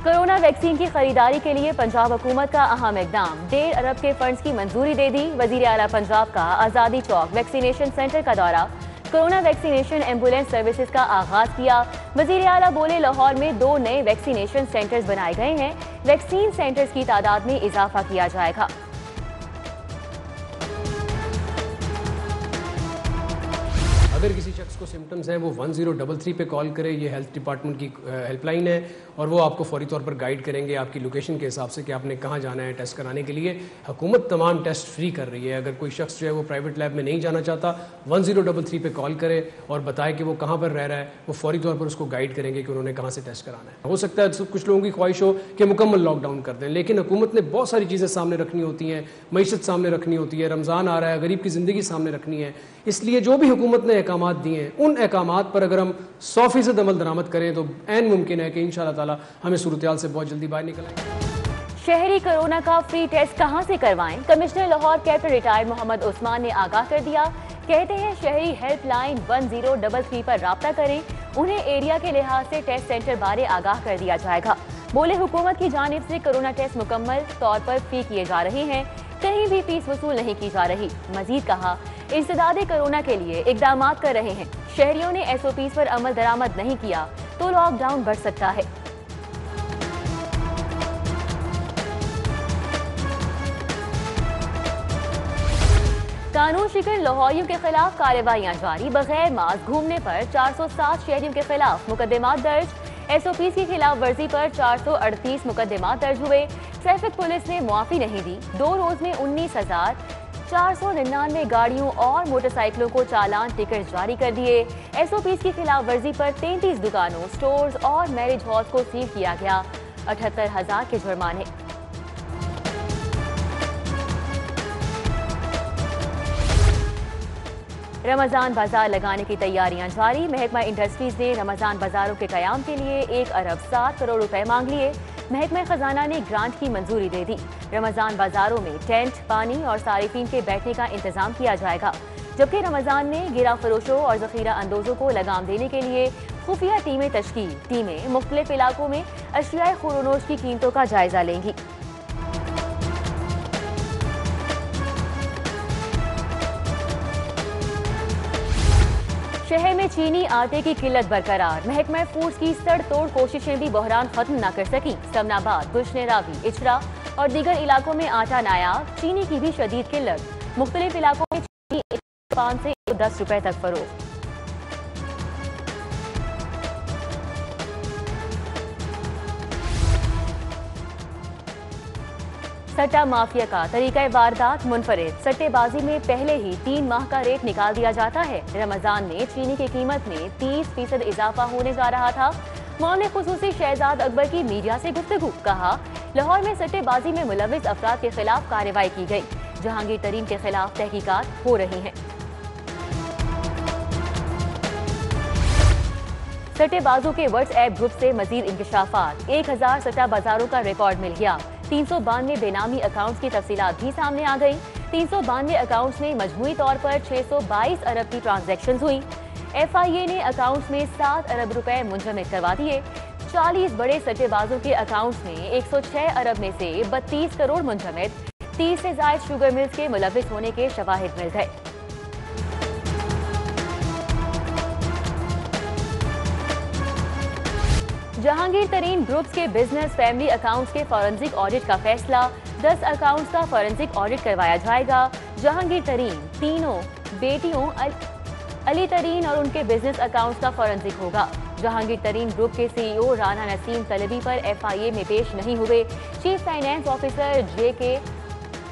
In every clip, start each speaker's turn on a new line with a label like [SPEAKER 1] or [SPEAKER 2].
[SPEAKER 1] Corona vaccine की खरीदारी के लिए पंजाब हुकूमत का अहम इकदाम। 1.5 अरब के फंड्स की मंजूरी दे दी। वजीर आला पंजाब का आज़ादी चौक वैक्सीनेशन सेंटर का दौरा। कोरोना वैक्सीनेशन एम्बुलेंस सर्विसेज का आगाज किया। वजीर आला बोले, लाहौर में 2 नए वैक्सीनेशन सेंटर्स बनाए गए हैं। वैक्सीन सेंटर्स की तादाद में इजाफा किया जाएगा।
[SPEAKER 2] अगर किसी शख्स को सिम्टम्स हैं वो 1033 पे कॉल करे। ये हेल्थ डिपार्टमेंट की हेल्पलाइन है और वो आपको फौरी तौर पर गाइड करेंगे आपकी लोकेशन के हिसाब से कि आपने कहाँ जाना है टेस्ट कराने के लिए। हुकूमत तमाम टेस्ट फ्री कर रही है। अगर कोई शख्स जो है वो प्राइवेट लैब में नहीं जाना चाहता 1033 पे कॉल करे और बताए कि वो कहाँ पर रह रहा है, वो फौरी तौर पर उसको गाइड करेंगे कि उन्होंने कहाँ से टेस्ट कराना है। हो सकता है कुछ लोगों की ख्वाहिश हो कि मुकम्मल लॉकडाउन कर दें, लेकिन हुकूमत ने बहुत सारी चीज़ें सामने रखनी होती हैं। मईशत सामने रखनी होती है, रमज़ान आ रहा है, गरीब की ज़िंदगी सामने रखनी है। इसलिए जो भी हुकूमत ने अहकामात दिए हैं उन अहकामात पर अगर हम 100% अमल दरामद करें तो ऐन मुमकिन है कि इंशाअल्लाह ताला हमें सूरत-ए-हाल से बहुत जल्दी बाहर निकल आएंगे।
[SPEAKER 1] शहरी कोरोना का फ्री टेस्ट कहां से करवाएं? Commissioner Lahore captain retired Mohammad Usman ने आगाह कर दिया। कहते हैं शहरी हेल्पलाइन 1033 पर राब्ता करें। उन्हें एरिया के लिहाज से टेस्ट सेंटर बारे आगाह कर दिया जाएगा। बोले, हुकूमत की जानिब से कोरोना टेस्ट मुकम्मल तौर पर फ्री किए जा रहे हैं, कहीं भी फीस वसूल नहीं की जा रही। मजीद कहा, इंसदादे कोरोना के लिए इकदाम कर रहे हैं। शहरियों ने SOPs पर अमल दरामद नहीं किया तो लॉकडाउन बढ़ सकता है। कानून शिकन लाहौरियों के खिलाफ कार्रवाइयां जारी। बगैर मास्क घूमने पर 407 शहरियों के खिलाफ मुकदमात दर्ज। SOPs की खिलाफ वर्जी पर 438 मुकदमात दर्ज हुए। ट्रैफिक पुलिस ने मुआफी नहीं दी। 2 रोज में 19,499 गाड़ियों और मोटरसाइकिलों को चालान टिकट जारी कर दिए। SOPs की खिलाफ वर्जी पर 33 दुकानों, स्टोर्स और मैरिज हॉल्स को सील किया गया। 78,000 के जुर्माने। रमजान बाजार लगाने की तैयारियां जारी। महकमा इंडस्ट्रीज ने रमजान बाजारों के कयाम के लिए 1 अरब 7 करोड़ रुपए मांग लिए। महकमा खजाना ने ग्रांट की मंजूरी दे दी। रमजान बाजारों में टेंट, पानी और सारिफीन के बैठने का इंतजाम किया जाएगा। जबकि रमजान में गिरा फरोशों और जखीरा अंदोजों को लगाम देने के लिए खुफिया टीमें तश्कील। टीमें मुख्तलिफ इलाकों में अशियाए खुरोनोश की कीमतों का जायजा लेंगी। शहर में चीनी आटे की किल्लत बरकरार। महकमा फूड्स की सड़ तोड़ कोशिशें भी बहरान खत्म न कर सकी। समनाबाद, गुलशन रावी, इचरा और दीगर इलाकों में आटा नायाब। चीनी की भी शदीद किल्लत। मुख्तलिफ इलाकों में चीनी 5 से 10 रुपए तक फरोख्त। सट्टा माफिया का तरीका वारदात मुनफरिद। सट्टेबाजी में पहले ही 3 माह का रेट निकाल दिया जाता है। रमजान में चीनी की कीमत में 30% इजाफा होने जा रहा था। मामले खुसूसी शहजाद अकबर की मीडिया से गुफ्तगू। कहा, लाहौर में सट्टेबाजी में मुलविस अफराद के खिलाफ कार्रवाई की गई। जहांगीर तरीन के खिलाफ तहकीकात हो रही हैं। सट्टेबाजों के व्हाट्सएप ग्रुप से मजीद इंकशाफात। 1000 सट्टा बाजारों का रिकॉर्ड मिल गया। 392 बेनामी अकाउंट्स की तफसीलात भी सामने आ गई। 392 अकाउंट्स में मजमूई तौर पर 622 अरब की ट्रांजैक्शंस हुई। FIA ने अकाउंट्स में 7 अरब रुपए मुंजमद करवा दिए। 40 बड़े सट्टेबाजों के अकाउंट्स में 106 अरब में से 32 करोड़ मुंजमद। 30 से ज्यादा शुगर मिल्स के मुलविस होने के शवाहिद मिल गए। जहांगीर तरीन ग्रुप्स के बिजनेस फैमिली अकाउंट्स के फॉरेंसिक ऑडिट का फैसला। 10 अकाउंट्स का फॉरेंसिक ऑडिट करवाया जाएगा। जहांगीर तरीन, तीनों बेटियों अली तरीन और उनके बिजनेस अकाउंट्स का फॉरेंसिक होगा। जहांगीर तरीन ग्रुप के CEO राना नसीम तलबी पर FIA में पेश नहीं हुए। Chief finance officer JK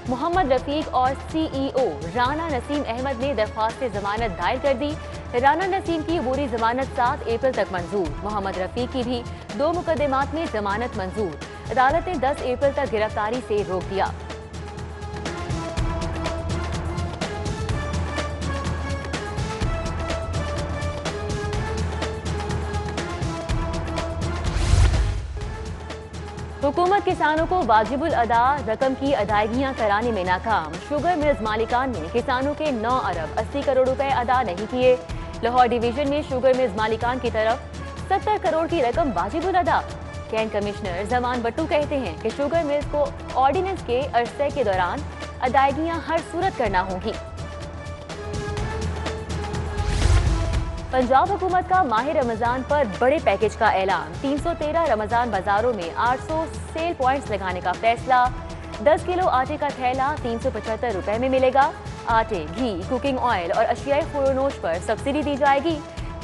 [SPEAKER 1] Mohammad Rafiq और CEO राना नसीम अहमद ने दरख्वास्त से जमानत दायर कर दी। राना नसीम की अबूरी जमानत 7 अप्रैल तक मंजूर। मोहम्मद रफीक की भी 2 मुकदमात में जमानत मंजूर। अदालत ने 10 अप्रैल तक गिरफ्तारी से रोक दिया। हुकूमत किसानों को वाजिबुल अदा रकम की अदायगियां कराने में नाकाम। शुगर मिल्स मालिकान ने किसानों के 9 अरब 80 करोड़ रुपए अदा नहीं किए। लाहौर डिवीजन में शुगर मिल्स मालिकान की तरफ 70 करोड़ की रकम वाजिबुल अदा। कैंट कमिश्नर जमान बट्टू कहते हैं कि शुगर मिल्स को ऑर्डिनेंस के अरसे के दौरान अदायगियां हर सूरत करना होगी। पंजाब हुकूमत का माह रमजान पर बड़े पैकेज का ऐलान। 313 रमजान बाजारों में 800 सेल पॉइंट्स लगाने का फैसला। 10 किलो आटे का थैला 375 रुपए में मिलेगा। आटे, घी, कुकिंग ऑयल और अशियाई खुरोनोश पर सब्सिडी दी जाएगी।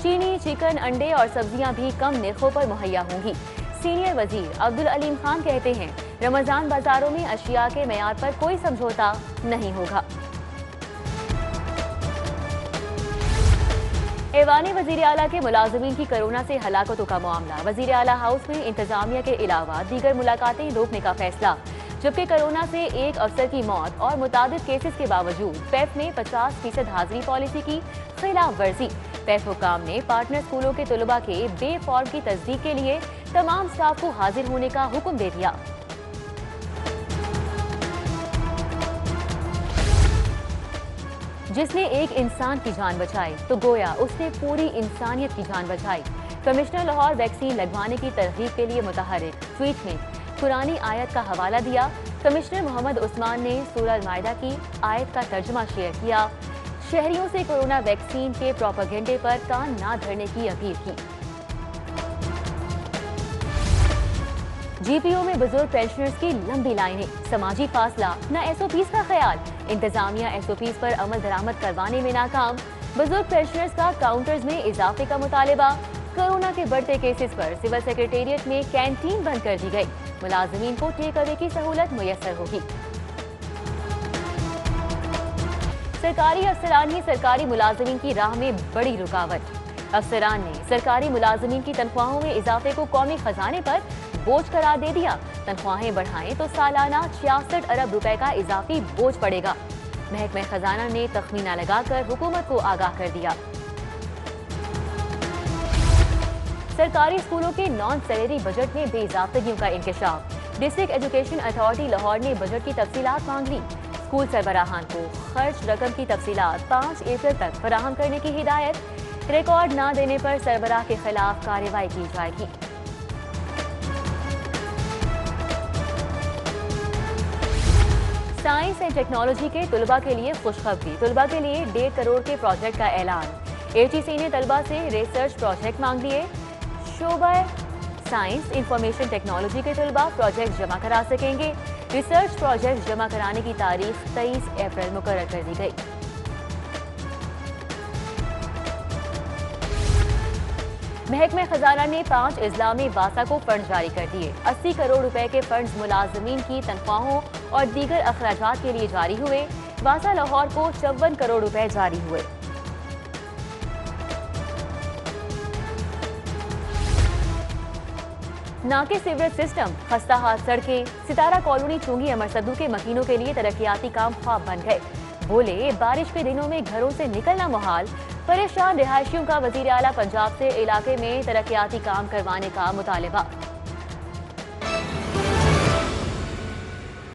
[SPEAKER 1] चीनी, चिकन, अंडे और सब्जियां भी कम निर्खों पर मुहैया होंगी। सीनियर वजीर अब्दुल अलीम खान कहते हैं रमजान बाजारों में अशिया के मेयार पर कोई समझौता नहीं होगा। ऐवानी वजीर आला के मुलाजमीन की कोरोना से हलाकतों का मामला। वजीर आला हाउस में इंतजामिया के अलावा दीगर मुलाकातें रोकने का फैसला। जबकि कोरोना से एक अफसर की मौत और मुताबिक केसेस के बावजूद पैफ ने 50% हाजिरी पॉलिसी की खिलाफ वर्जी। पैफ हुकाम ने पार्टनर स्कूलों के तलबा के बे फॉर्म की तस्दीक के लिए तमाम स्टाफ को हाजिर होने का हुक्म दे दिया। जिसने एक इंसान की जान बचाई तो गोया उसने पूरी इंसानियत की जान बचाई। कमिश्नर लाहौर वैक्सीन लगवाने की तरगीब के लिए मुतहरिक ट्वीट में कुरानी आयत का हवाला दिया। कमिश्नर मोहम्मद उस्मान ने सूरह अल-माइदा की आयत का तर्जुमा शेयर किया। शहरियों से कोरोना वैक्सीन के प्रोपेगेंडे पर कान ना धरने की अपील की। जीपीओ में बुजुर्ग पेंशनर्स की लंबी लाइनें, समाजी फासला, न एसओपीज का ख्याल। इंतजामिया एसओपीज पर अमल दरामद करवाने में नाकाम। बुजुर्ग पेंशनर्स का काउंटर्स में इजाफे का मुतालिबा। कोरोना के बढ़ते केसेस पर सिविल सेक्रेटेरिएट में कैंटीन बंद कर दी गई। मुलाजमीन को टेक अवे की सहूलत मुयस्सर होगी। सरकारी अफसरान ही सरकारी मुलाजमीन की राह में बड़ी रुकावट। अफसरान ने सरकारी मुलाजमीन की तनख्वाहों में इजाफे को कौमी खजाने पर बोझ करार दे दिया। तनख्वाहें बढ़ाएं तो सालाना 66 अरब रुपए का इजाफी बोझ पड़ेगा। महकमा खजाना ने तखमीना लगाकर हुकूमत को आगाह कर दिया। सरकारी स्कूलों के नॉन सैलरी बजट में बेइजाफतगियों का इंकशाफ। डिस्ट्रिक्ट एजुकेशन अथॉरिटी लाहौर ने बजट की तफसीलात मांग ली। स्कूल सरबराहान को खर्च रकम की तफसीलात 5 अप्रैल तक फराहम करने की हिदायत। रिकॉर्ड न देने पर सरबराह के खिलाफ कार्रवाई की जाएगी। साइंस एंड टेक्नोलॉजी के तलबा के लिए खुशखबरी। तलबा के लिए 1.5 करोड़ के प्रोजेक्ट का ऐलान। एटीसी ने तलबा से रिसर्च प्रोजेक्ट मांग लिए। शोबा साइंस इंफॉर्मेशन टेक्नोलॉजी के तलबा प्रोजेक्ट जमा करा सकेंगे। रिसर्च प्रोजेक्ट जमा कराने की तारीख 23 अप्रैल मुकर्रर कर दी गई। महकमा खजाना ने 5 अजला में वासा को फंड जारी कर दिए। 80 करोड़ रुपए के फंड मुलाजमीन की तनख्वाहों और दीगर अखराजात के लिए जारी हुए। वासा लाहौर को 54 करोड़ रुपए जारी हुए। नाके सीवरेज सिस्टम, खस्ता हाल सड़कें। सितारा कॉलोनी चुंगी अमर सद्दू के मकीनों के लिए तरक्याती काम ख्वाब बन गए। बोले बारिश के दिनों में घरों से निकलना मुहाल। परेशान रिहायशियों का वजीर आला पंजाब से इलाके में तरक्याती काम करवाने का मुतालिबा।